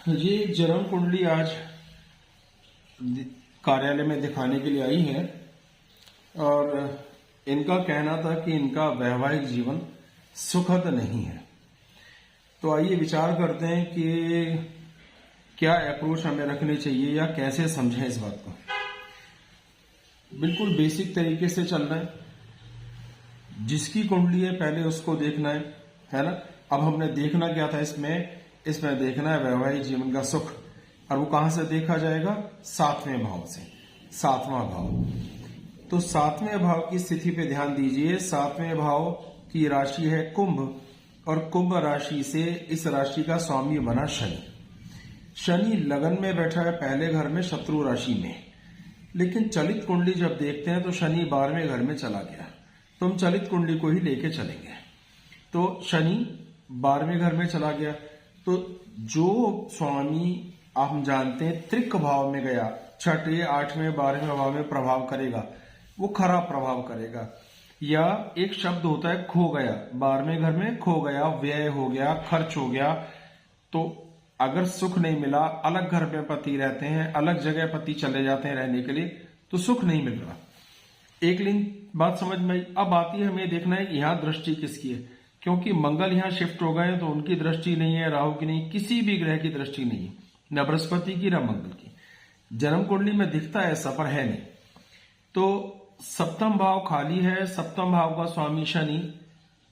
ये जन्म कुंडली आज कार्यालय में दिखाने के लिए आई है और इनका कहना था कि इनका वैवाहिक जीवन सुखद नहीं है। तो आइए विचार करते हैं कि क्या अप्रोच हमें रखनी चाहिए या कैसे समझें इस बात को। बिल्कुल बेसिक तरीके से चलना है। जिसकी कुंडली है पहले उसको देखना है ना। अब हमने देखना क्या था इसमें देखना है वैवाहिक जीवन का सुख। और वो कहां से देखा जाएगा? 7वें भाव से। 7वां भाव। तो 7वें भाव की स्थिति पे ध्यान दीजिए। 7वें भाव की राशि है कुंभ और कुंभ राशि से इस राशि का स्वामी बना शनि। शनि लगन में बैठा है पहले घर में, शत्रु राशि में। लेकिन चलित कुंडली जब देखते हैं तो शनि 12वें घर में चला गया। तो हम चलित कुंडली को ही लेके चलेंगे। तो शनि 12वें घर में चला गया तो जो स्वामी हम जानते हैं त्रिक भाव में गया, 6ठे 8वें 12वें भाव में प्रभाव करेगा, वो खराब प्रभाव करेगा। या एक शब्द होता है खो गया, 12वें घर में खो गया, व्यय हो गया, खर्च हो गया। तो अगर सुख नहीं मिला, अलग घर में पति रहते हैं, अलग जगह पति चले जाते हैं रहने के लिए, तो सुख नहीं मिल रहा। एक लिंक बात समझ में आई। अब आती है हमें देखना है यहां दृष्टि किसकी है, क्योंकि मंगल यहां शिफ्ट हो गए तो उनकी दृष्टि नहीं है, राहु की नहीं, किसी भी ग्रह की दृष्टि नहीं है, न बृहस्पति की न मंगल की। जन्म कुंडली में दिखता है ऐसा, पर है नहीं। तो सप्तम भाव खाली है। सप्तम भाव का स्वामी शनि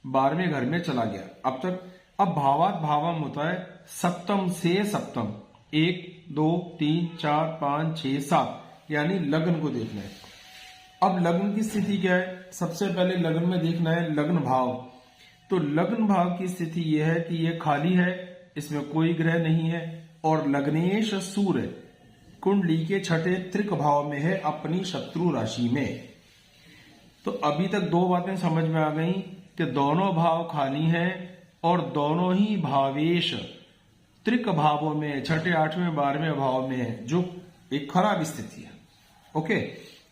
12वें घर में चला गया अब तक। अब भावात भावम होता है सप्तम से सप्तम, 1 2 3 4 5 6 7, यानी लग्न को देखना है। अब लग्न की स्थिति क्या है? सबसे पहले लग्न में देखना है लग्न भाव। तो लग्न भाव की स्थिति यह है कि यह खाली है, इसमें कोई ग्रह नहीं है और लग्नेश सूर्य कुंडली के 6ठे त्रिक भाव में है, अपनी शत्रु राशि में। तो अभी तक दो बातें समझ में आ गई कि दोनों भाव खाली हैं और दोनों ही भावेश त्रिक भावों में, 6ठे 8वें 12वें भाव में है, जो एक खराब स्थिति है। ओके,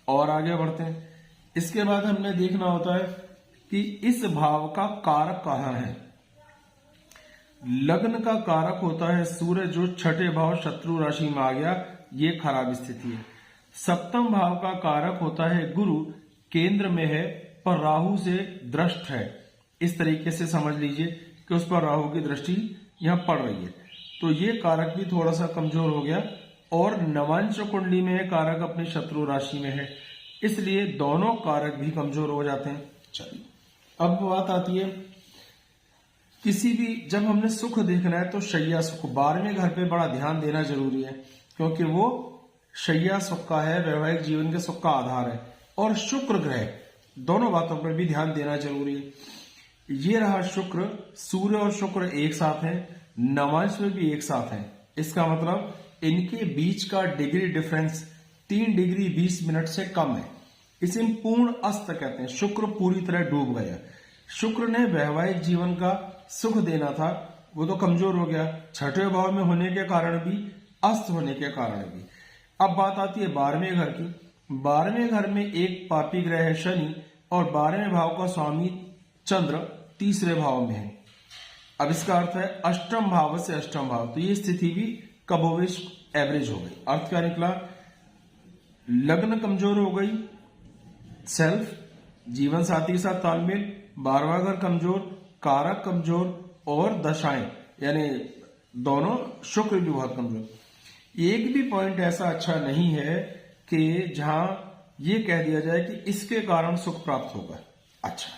और आगे बढ़ते हैं। इसके बाद हमने देखना होता है कि इस भाव का कारक कहां है। लग्न का कारक होता है सूर्य, जो 6ठे भाव शत्रु राशि में आ गया, ये खराब स्थिति है। सप्तम भाव का कारक होता है गुरु, केंद्र में है पर राहु से दृष्ट है। इस तरीके से समझ लीजिए कि उस पर राहु की दृष्टि यहां पड़ रही है, तो ये कारक भी थोड़ा सा कमजोर हो गया। और नवांश कुंडली में है कारक अपनी शत्रु राशि में है, इसलिए दोनों कारक भी कमजोर हो जाते हैं। चलिए अब बात आती है किसी भी, जब हमने सुख देखना है तो शैया सुख 12वें घर पे बड़ा ध्यान देना जरूरी है, क्योंकि वो शैया सुख का है, वैवाहिक जीवन के सुख का आधार है। और शुक्र ग्रह, दोनों बातों पर भी ध्यान देना जरूरी है। ये रहा शुक्र, सूर्य और शुक्र एक साथ हैं, नवांश में भी एक साथ हैं। इसका मतलब इनके बीच का डिग्री डिफरेंस 3 डिग्री 20 मिनट से कम है। इसे पूर्ण अस्त कहते हैं। शुक्र पूरी तरह डूब गया। शुक्र ने वैवाहिक जीवन का सुख देना था, वो तो कमजोर हो गया, 6ठे भाव में होने के कारण भी, अस्त होने के कारण भी। अब बात आती है 12वें घर की। 12वें घर में एक पापी ग्रह है शनि और 12वें भाव का स्वामी चंद्र तीसरे भाव में है। अब इसका अर्थ है अष्टम भाव से अष्टम भाव, तो ये स्थिति भी कबोवेश एवरेज हो गई। अर्थ क्या निकला? लग्न कमजोर हो गई, सेल्फ जीवन साथी के साथ तालमेल, 12वां घर कमजोर, कारक कमजोर और दशाएं यानी दोनों, शुक्र भी बहुत कमजोर। एक भी पॉइंट ऐसा अच्छा नहीं है कि जहां ये कह दिया जाए कि इसके कारण सुख प्राप्त होगा। अच्छा,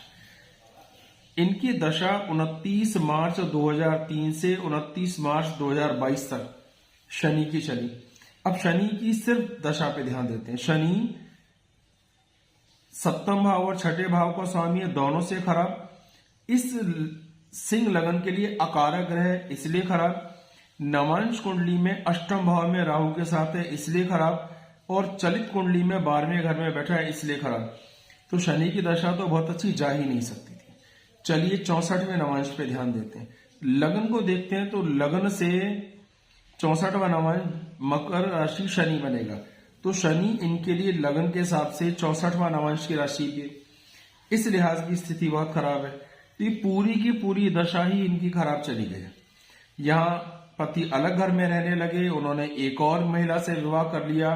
इनकी दशा 29 मार्च 2003 से 29 मार्च 2022 तक शनि की चली। अब शनि की सिर्फ दशा पे ध्यान देते हैं। शनि सप्तम भाव और 6ठे भाव का स्वामी है, दोनों से खराब। इस सिंह लगन के लिए अकारक ग्रह, इसलिए खराब। नवांश कुंडली में अष्टम भाव में राहु के साथ है, इसलिए खराब। और चलित कुंडली में 12वें घर में बैठा है, इसलिए खराब। तो शनि की दशा तो बहुत अच्छी जा ही नहीं सकती थी। चलिए 64वें नवांश पे ध्यान देते हैं। लगन को देखते हैं तो लगन से 64वां नवांश मकर राशि शनि बनेगा। तो शनि इनके लिए लगन के हिसाब से 64वां नवांश की राशि भी, इस लिहाज की स्थिति बहुत खराब है। तो ये पूरी की पूरी दशा ही इनकी खराब चली गई। यहाँ पति अलग घर में रहने लगे, उन्होंने एक और महिला से विवाह कर लिया,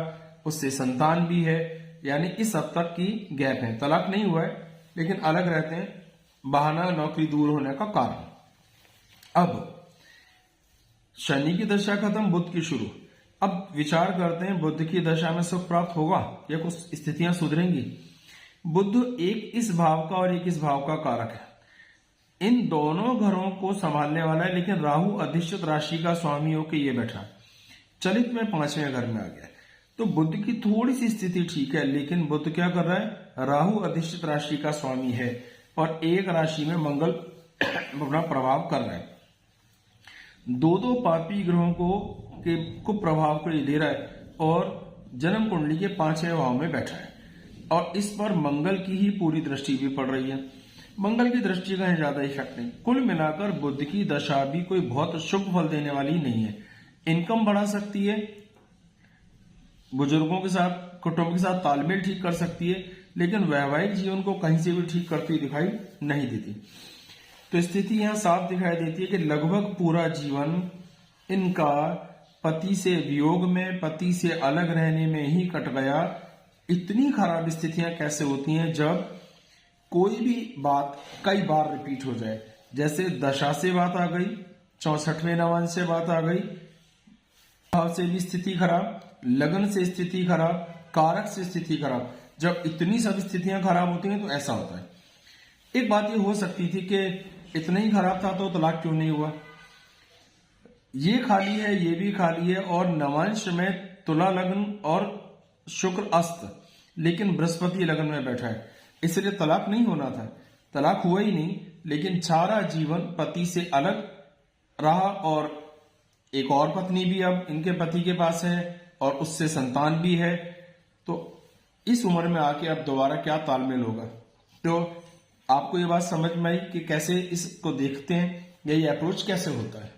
उससे संतान भी है, यानी इस हद तक की गैप है, तलाक नहीं हुआ है लेकिन अलग रहते हैं, बहाना नौकरी दूर होने का कारण। अब शनि की दशा खत्म, बुध की शुरू। अब विचार करते हैं बुध की दशा में सुख प्राप्त होगा या कुछ स्थितियां सुधरेंगी। बुध एक इस भाव का और एक इस भाव का कारक है, इन दोनों घरों को संभालने वाला है, लेकिन राहु अधिष्ठित राशि का स्वामी होकर ये बैठा, चलित में 5वें घर में आ गया। तो बुध की थोड़ी सी स्थिति ठीक है, लेकिन बुध क्या कर रहा है, राहु अधिष्ठित राशि का स्वामी है और एक राशि में मंगल अपना प्रभाव कर रहा है। दो पापी ग्रहों को प्रभाव को दे रहा है और जन्म कुंडली के 5वें भाव में बैठा है और इस पर मंगल की ही पूरी दृष्टि भी पड़ रही है। मंगल की दृष्टि का ज्यादा इफेक्ट नहीं। कुल मिलाकर बुध की दशा भी कोई बहुत शुभ फल देने वाली नहीं है। इनकम बढ़ा सकती है, बुजुर्गों के साथ, कुटुंब के साथ तालमेल ठीक कर सकती है, लेकिन वैवाहिक जीवन को कहीं से भी ठीक करती दिखाई नहीं देती। तो स्थिति यहां साफ दिखाई देती है कि लगभग पूरा जीवन इनका पति से वियोग में, पति से अलग रहने में ही कट गया। इतनी खराब स्थितियां कैसे होती हैं जब कोई भी बात कई बार रिपीट हो जाए, जैसे दशा से बात आ गई, 64वें नवांश से बात आ गई, भाव से भी स्थिति खराब, लगन से स्थिति खराब, कारक से स्थिति खराब। जब इतनी सब स्थितियां खराब होती हैं तो ऐसा होता है। एक बात ये हो सकती थी कि इतना ही खराब था तो तलाक क्यों नहीं हुआ, ये खाली है, ये भी खाली है और नवांश में तुला लग्न और शुक्र अस्त, लेकिन बृहस्पति लग्न में बैठा है, इसलिए तलाक नहीं होना था। तलाक हुआ ही नहीं, लेकिन सारा जीवन पति से अलग रहा और एक और पत्नी भी अब इनके पति के पास है और उससे संतान भी है। तो इस उम्र में आके अब दोबारा क्या तालमेल होगा। तो आपको ये बात समझ में आई कि कैसे इसको देखते हैं या ये अप्रोच कैसे होता है।